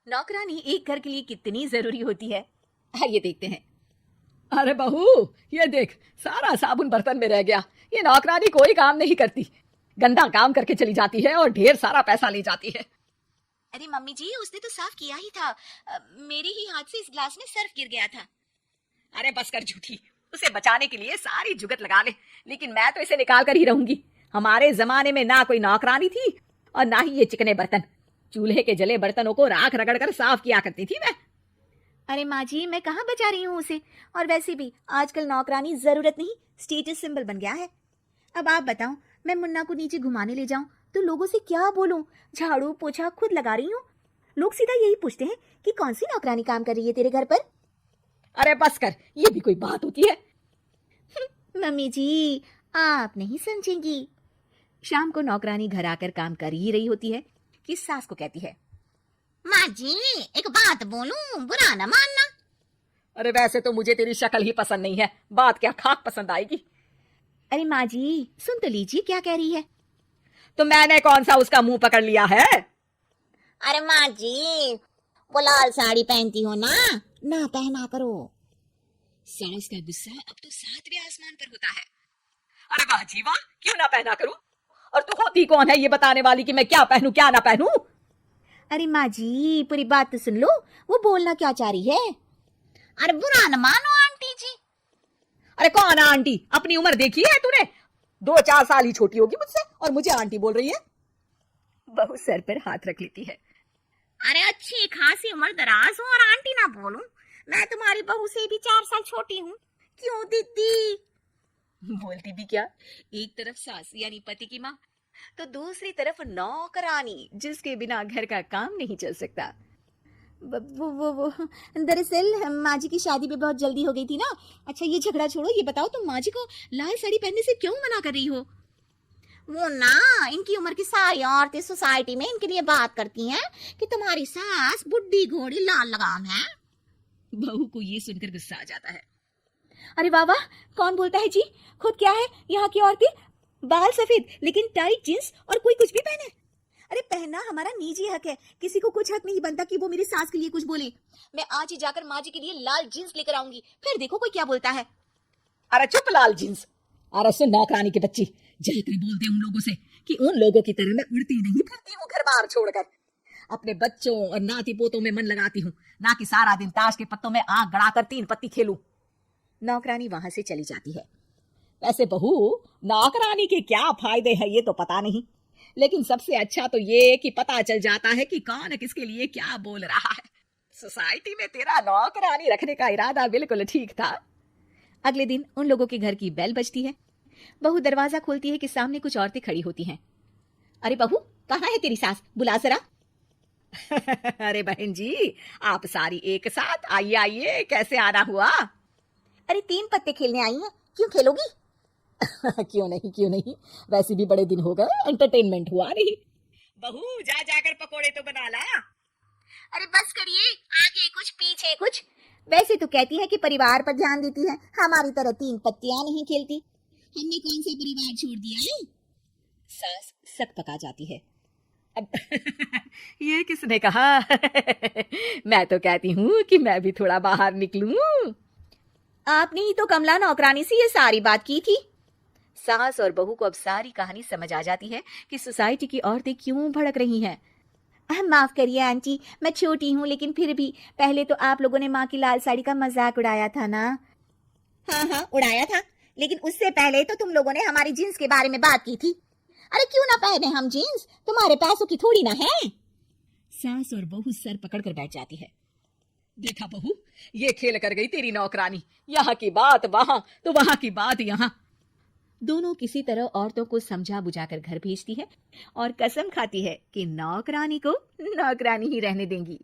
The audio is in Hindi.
नौकरानी एक घर के लिए कितनी जरूरी होती है, आइए देखते हैं। अरे बहू, ये देख, सारा साबुन बर्तन में रह गया। ये नौकरानी कोई काम नहीं करती, गंदा काम करके चली जाती है और ढेर सारा पैसा ले जाती है। अरे मम्मी जी, उसने तो साफ किया ही था। मेरे ही हाथ से इस ग्लास में सर्फ गिर गया था। अरे बस कर झूठी, उसे बचाने के लिए सारी जुगत लगा ले, लेकिन मैं तो इसे निकाल कर ही रहूंगी। हमारे जमाने में ना कोई नौकरानी थी और ना ही ये चिकने बर्तन। चूल्हे के जले बर्तनों को राख रगड़ कर साफ किया करती थी मैं। अरे माँ जी, मैं कहाँ बचा रही हूँ उसे। और वैसे भी आजकल नौकरानी जरूरत नहीं, स्टेटस सिंबल बन गया है। अब आप बताओ, मैं मुन्ना को नीचे घुमाने ले जाऊं तो लोगों से क्या बोलूं? झाड़ू पोछा खुद लगा रही हूँ। लोग सीधा यही पूछते हैं कि कौन सी नौकरानी काम कर रही है तेरे घर पर। अरे बस कर, ये भी कोई बात होती है? मम्मी जी, आप नहीं समझेंगी। शाम को नौकरानी घर आकर काम कर ही रही होती है कि सास को कहती है, माँ जी, एक बात बोलूं, बुरा न मानना। अरे वैसे तो मुझे तेरी शक्ल ही पसंद नहीं है, बात क्या खाक पसंद आएगी। अरे माँ जी, सुन तो लीजिए क्या कह रही है। तो मैंने कौन सा उसका मुंह पकड़ लिया है? अरे माँ जी, वो लाल साड़ी पहनती हो ना पहना करो। सास का गुस्सा अब तो सातवें आसमान पर होता है। अरे वाह जी वाह, क्यों ना पहना करूं? और तू होती कौन है ये बताने वाली कि मैं क्या पहनूं क्या ना पहनूं? अरे माँ जी, पूरी बात तो सुन लो, वो बोलना क्या चाह रही है। अरे बुरा न मानो आंटी जी। अरे कौन आंटी? अपनी उम्र देखी है तूने? 2-4 साल ही छोटी होगी मुझसे और मुझे आंटी बोल रही है। बहू सर पर हाथ रख लेती है। अरे अच्छी खासी उम्र दराज हूँ और आंटी ना बोलूं? मैं तुम्हारी बहू से भी 4 साल छोटी हूँ। क्यों दीदी? बोलती भी क्या, एक तरफ सास यानी पति की माँ, तो दूसरी तरफ नौकरानी जिसके बिना घर का काम नहीं चल सकता। वो दरअसल माँ जी की शादी में बहुत जल्दी हो गई थी ना। अच्छा ये झगड़ा छोड़ो, ये बताओ तुम माँ जी को लाल साड़ी पहनने से क्यों मना कर रही हो? वो ना, इनकी उम्र की सारी औरतें सोसाइटी में इनके लिए बात करती हैं कि तुम्हारी सास बुढ़ी घोड़ी लाल लगाम है। बहू को ये सुनकर गुस्सा आ जाता है। अरे वाह वाह, कौन बोलता है जी? खुद क्या है यहाँ की औरतें, बाल सफेद लेकिन टाइट जींस और कोई कुछ भी पहने। अरे पहनना हमारा निजी हक है, किसी को कुछ हक नहीं बनता कि वो मेरी सास के लिए कुछ बोले। मैं आज ही जाकर माँ जी के लिए लाल जींस लेकर आऊंगी, फिर देखो कोई क्या बोलता है। अरे चुप लाल जींस। अरे सुन नौकरानी की बच्ची, जाकर बोल दे उन लोगों से कि उन लोगों की तरह मैं उड़ती नहीं फिरती हूँ घर बार छोड़कर। अपने बच्चों और नाती पोतों में मन लगाती हूँ, ना कि सारा दिन ताश के पत्तों में आंख गड़ाकर 3 पत्ती खेलूं। नौकरानी वहां से चली जाती है। वैसे बहू, नौकरानी के क्या फायदे हैं ये तो पता नहीं, लेकिन सबसे अच्छा तो ये कि पता चल जाता है कि कौन किसके लिए क्या बोल रहा है। सोसाइटी में तेरा नौकरानी रखने का इरादा बिल्कुल ठीक था। अगले दिन उन लोगों के घर की बेल बजती है। बहू दरवाजा खोलती है कि सामने कुछ औरतें खड़ी होती हैं। अरे बहू, कहाँ है तेरी सास? बुला जरा। अरे बहन जी, आप सारी एक साथ आइए आइए, कैसे आना हुआ? अरे 3 पत्ते खेलने आई हैं, क्यों खेलोगी? क्यों नहीं, वैसे भी बड़े दिन हो गए, एंटरटेनमेंट हुआ नहीं। बहू जा जाकर पकोड़े तो बना ला। अरे बस करिए, आगे कुछ पीछे कुछ। वैसे तो कहती है कि परिवार पर ध्यान देती है, हमारी तरह 3 पत्तियां नहीं खेलती। हमने कौन सा परिवार छोड़ दिया है? सास सक पका जाती है। अब ये किसने कहा? मैं तो कहती हूँ कि मैं भी थोड़ा बाहर निकलूं। आपने ही तो कमला नौकरानी से ये सारी बात की थी। सास और बहू को अब सारी कहानी समझ आ जाती है कि सोसाइटी की औरतें क्यों भड़क रही हैं। माफ करिए आंटी, मैं छोटी हूँ लेकिन फिर भी पहले तो आप लोगों ने माँ की लाल साड़ी का मजाक उड़ाया था ना। हाँ उड़ाया था, लेकिन उससे पहले तो तुम लोगों ने हमारी जीन्स के बारे में बात की थी। अरे क्यों ना पहने हम जीन्स, तुम्हारे पैसों की थोड़ी ना है। सास और बहू सर पकड़कर बैठ जाती है। देखा बहू, ये खेल कर गई तेरी नौकरानी, यहाँ की बात वहां तो वहां की बात यहाँ। दोनों किसी तरह औरतों को समझा बुझाकर घर भेजती है और कसम खाती है कि नौकरानी को नौकरानी ही रहने देंगी।